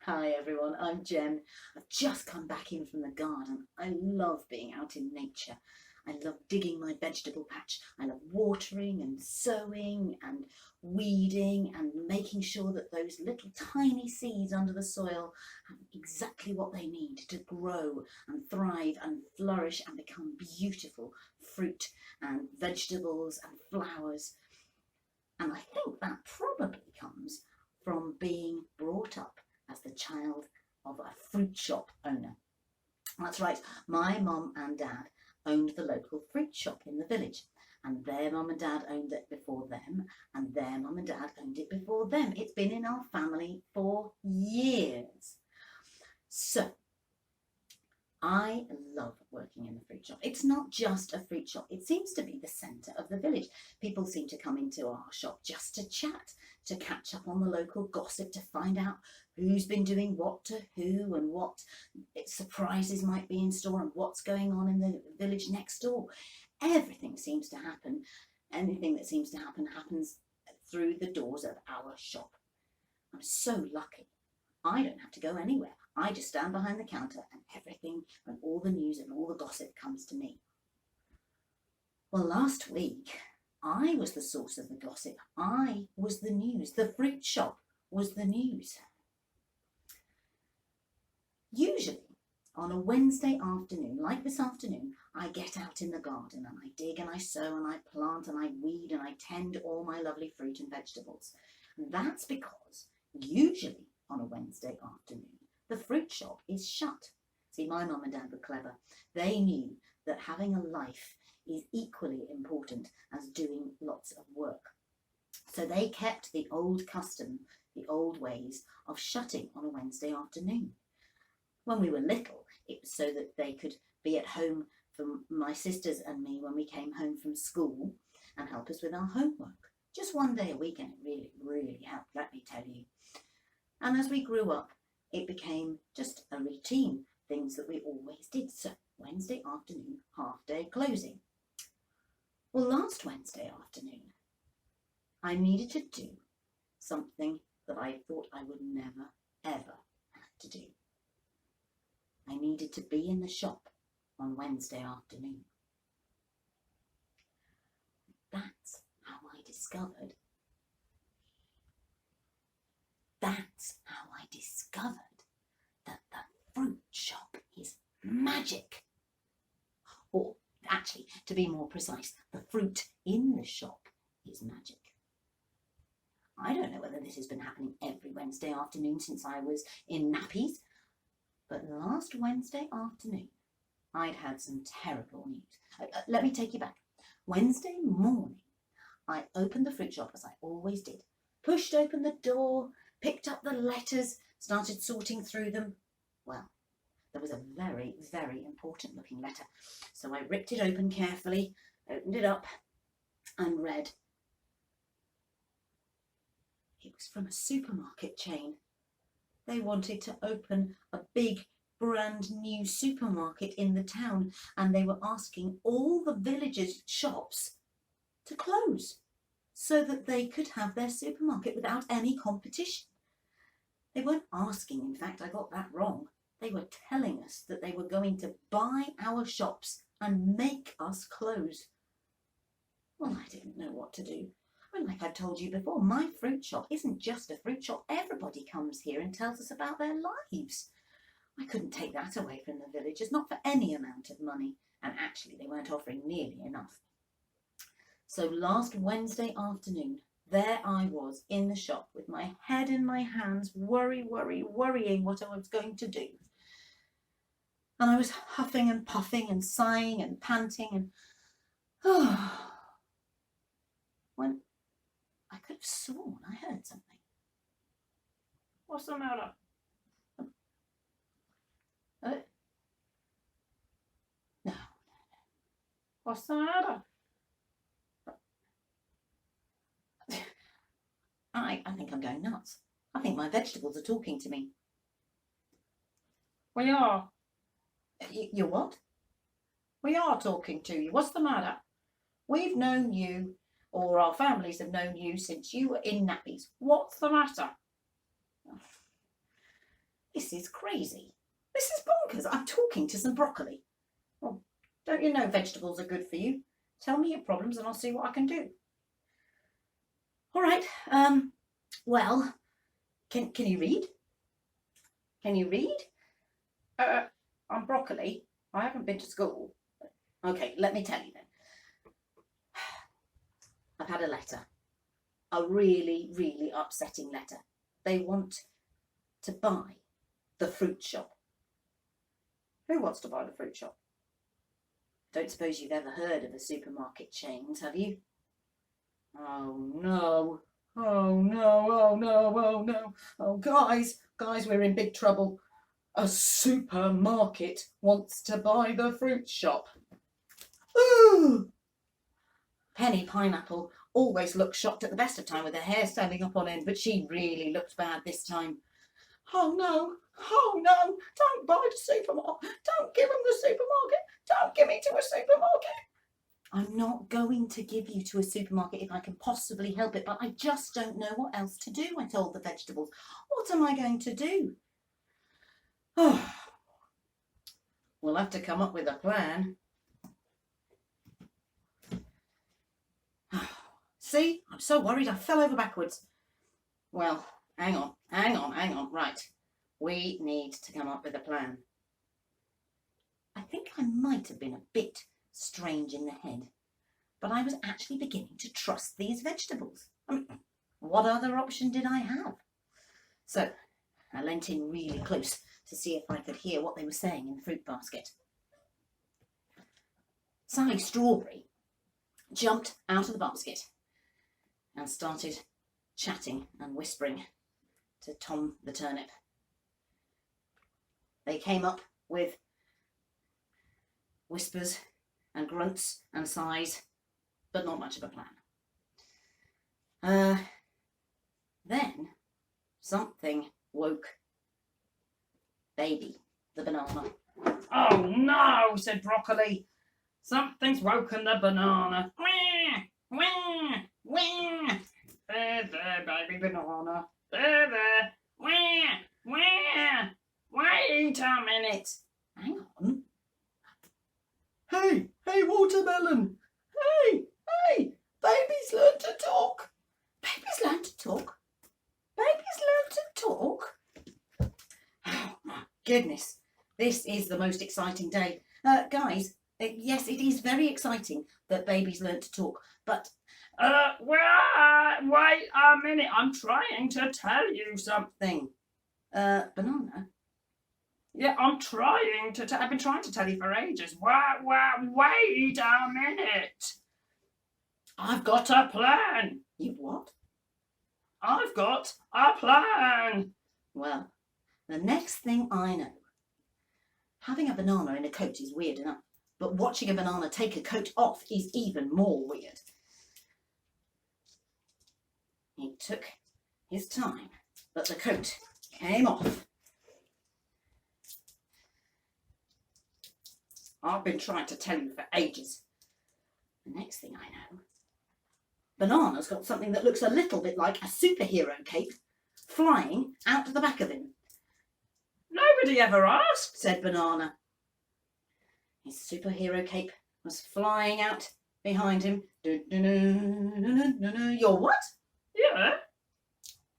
Hi everyone, I'm Jen. I've just come back in from the garden. I love being out in nature. I love digging my vegetable patch. I love watering and sowing and weeding and making sure that those little tiny seeds under the soil have exactly what they need to grow and thrive and flourish and become beautiful fruit and vegetables and flowers. And I think that probably comes from being brought up as the child of a fruit shop owner. That's right, my mum and dad owned the local fruit shop in the village, and their mum and dad owned it before them, and their mum and dad owned it before them. It's been in our family for years. So I love working in the fruit shop. It's not just a fruit shop. It seems to be the centre of the village. People seem to come into our shop just to chat, to catch up on the local gossip, to find out who's been doing what to who and what surprises might be in store and what's going on in the village next door. Everything seems to happen. Anything that seems to happen happens through the doors of our shop. I'm so lucky. I don't have to go anywhere. I just stand behind the counter and everything and all the news and all the gossip comes to me. Well, last week, I was the source of the gossip. I was the news. The fruit shop was the news. Usually, on a Wednesday afternoon, like this afternoon, I get out in the garden and I dig and I sow and I plant and I weed and I tend all my lovely fruit and vegetables. And that's because usually on a Wednesday afternoon, the fruit shop is shut. See, my mum and dad were clever. They knew that having a life is equally important as doing lots of work. So they kept the old custom, the old ways of shutting on a Wednesday afternoon. When we were little, it was so that they could be at home for my sisters and me when we came home from school and help us with our homework. Just one day a week, and it really helped, let me tell you. And as we grew up, it became just a routine, things that we always did. So Wednesday afternoon, half day closing. Well, last Wednesday afternoon, I needed to do something that I thought I would never, ever have to do. I needed to be in the shop on Wednesday afternoon. That's how I discovered that the fruit shop is magic. Or actually, to be more precise, the fruit in the shop is magic. I don't know whether this has been happening every Wednesday afternoon since I was in nappies, but last Wednesday afternoon, I'd had some terrible news. Let me take you back. Wednesday morning, I opened the fruit shop as I always did, pushed open the door, picked up the letters, started sorting through them. Well, there was a very, very important looking letter. So I ripped it open carefully, opened it up and read. It was from a supermarket chain. They wanted to open a big brand new supermarket in the town and they were asking all the villagers' shops to close so that they could have their supermarket without any competition. They weren't asking, in fact, I got that wrong. They were telling us that they were going to buy our shops and make us close. Well, I didn't know what to do. Well, like I've told you before, my fruit shop isn't just a fruit shop. Everybody comes here and tells us about their lives. I couldn't take that away from the villagers, not for any amount of money. And actually, they weren't offering nearly enough. So last Wednesday afternoon, there I was in the shop with my head in my hands, worrying what I was going to do. And I was huffing and puffing and sighing and panting and when I could have sworn I heard something. What's the matter? No. What's the matter? I think I'm going nuts. I think my vegetables are talking to me. We are. You're what? We are talking to you. What's the matter? We've known you, or our families have known you since you were in nappies. What's the matter? This is crazy. This is bonkers. I'm talking to some broccoli. Well, don't you know vegetables are good for you? Tell me your problems and I'll see what I can do. All right. Well, can you read? Can you read? I'm broccoli. I haven't been to school. Okay, let me tell you then. I've had a letter. A really, really upsetting letter. They want to buy the fruit shop. Who wants to buy the fruit shop? Don't suppose you've ever heard of the supermarket chains, have you? Oh no. Oh no, oh no, oh no. Oh guys, we're in big trouble. A supermarket wants to buy the fruit shop. Ooh! Penny Pineapple always looks shocked at the best of time with her hair standing up on end, but she really looked bad this time. Oh no, don't buy the supermarket. Don't give them the supermarket. Don't give me to a supermarket. I'm not going to give you to a supermarket if I can possibly help it, but I just don't know what else to do, I told the vegetables. What am I going to do? Oh, we'll have to come up with a plan. See, I'm so worried I fell over backwards. Well, hang on. Right, we need to come up with a plan. I think I might have been a bit strange in the head, but I was actually beginning to trust these vegetables. What other option did I have? So I leant in really close to see if I could hear what they were saying in the fruit basket. Sally Strawberry jumped out of the basket and started chatting and whispering to Tom the turnip. They came up with whispers and grunts and sighs, but not much of a plan. Then something woke Baby the banana. Oh no, said Broccoli. Something's woken the banana. Wah, wah, wah. There, baby banana. There. Wah, wah. Wait a minute. Hang on. Hey, watermelon! Hey! Baby's learned to talk! Baby's learned to talk? Baby's learned to talk? Oh my goodness. This is the most exciting day. Guys, yes, it is very exciting that Baby's learned to talk, but... Wait a minute. I'm trying to tell you something. Banana? Yeah, I'm trying to. I've been trying to tell you for ages. Wait a minute. I've got a plan. You've what? I've got a plan. Well, the next thing I know, having a banana in a coat is weird enough, but watching a banana take a coat off is even more weird. He took his time, but the coat came off. I've been trying to tell you for ages. The next thing I know, Banana's got something that looks a little bit like a superhero cape flying out the back of him. Nobody ever asked, Said Banana. His superhero cape was flying out behind him. You're what? Yeah.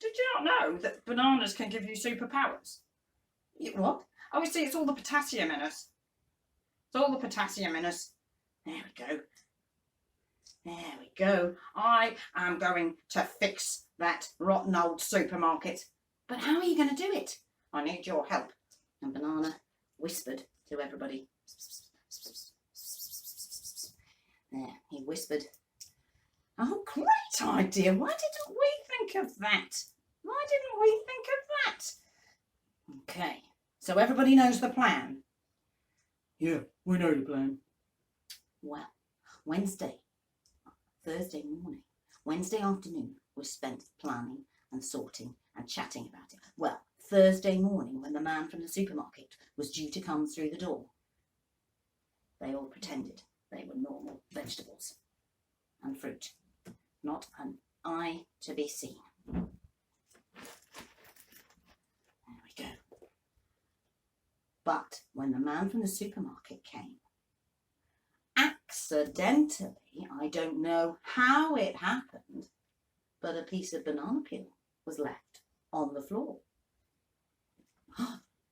Did you not know that bananas can give you superpowers? What? Oh, you see, it's all the potassium in us. It's all the potassium in us. There we go. There we go. I am going to fix that rotten old supermarket. But how are you going to do it? I need your help. And Banana whispered to everybody. There, he whispered. Oh, great idea. Why didn't we think of that? Why didn't we think of that? Okay, so everybody knows the plan. Yeah, we know the plan. Well, Thursday morning, Wednesday afternoon was spent planning and sorting and chatting about it. Well, Thursday morning, when the man from the supermarket was due to come through the door, they all pretended they were normal vegetables and fruit. Not an eye to be seen. There we go. But when the man from the supermarket came, accidentally, I don't know how it happened, but a piece of banana peel was left on the floor.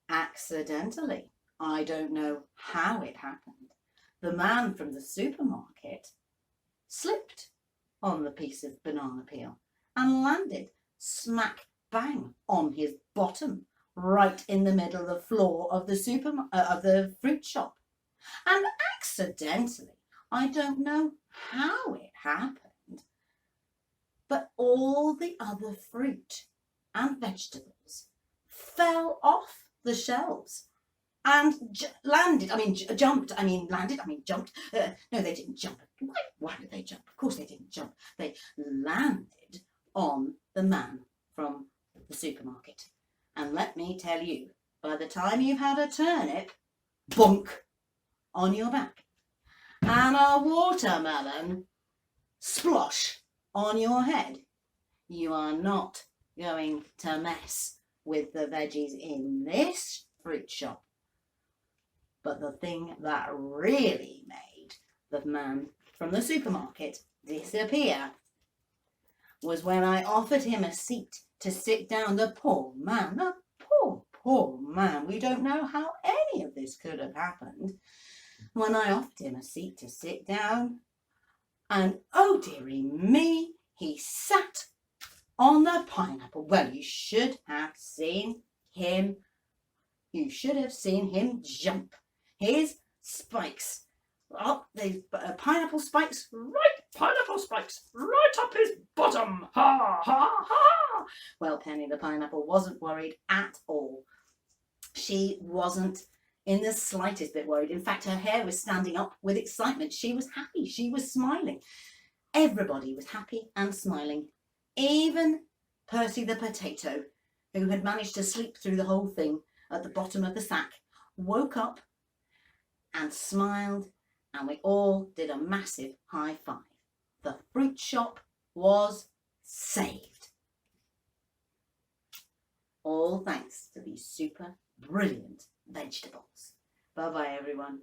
Accidentally, I don't know how it happened. The man from the supermarket slipped on the piece of banana peel and landed smack bang on his bottom, right in the middle of the floor of the fruit shop. And accidentally, I don't know how it happened, but all the other fruit and vegetables fell off the shelves and jumped. No, they didn't jump. Why did they jump? Of course they didn't jump. They landed on the man from the supermarket. And let me tell you, by the time you've had a turnip, bonk, on your back, and a watermelon, splosh, on your head, you are not going to mess with the veggies in this fruit shop. But the thing that really made the man from the supermarket disappear was when I offered him a seat to sit down. The poor man, poor man. We don't know how any of this could have happened. When I offered him a seat to sit down, and oh dearie me, he sat on the pineapple. Well, you should have seen him. You should have seen him jump. His spikes, up the pineapple spikes, Pineapple spikes right up his bottom. Ha, ha, ha. Well, Penny the pineapple wasn't worried at all. She wasn't in the slightest bit worried. In fact, her hair was standing up with excitement. She was happy. She was smiling. Everybody was happy and smiling. Even Percy the potato, who had managed to sleep through the whole thing at the bottom of the sack, woke up and smiled, and we all did a massive high five. The fruit shop was saved. All thanks to these super brilliant vegetables. Bye-bye, everyone.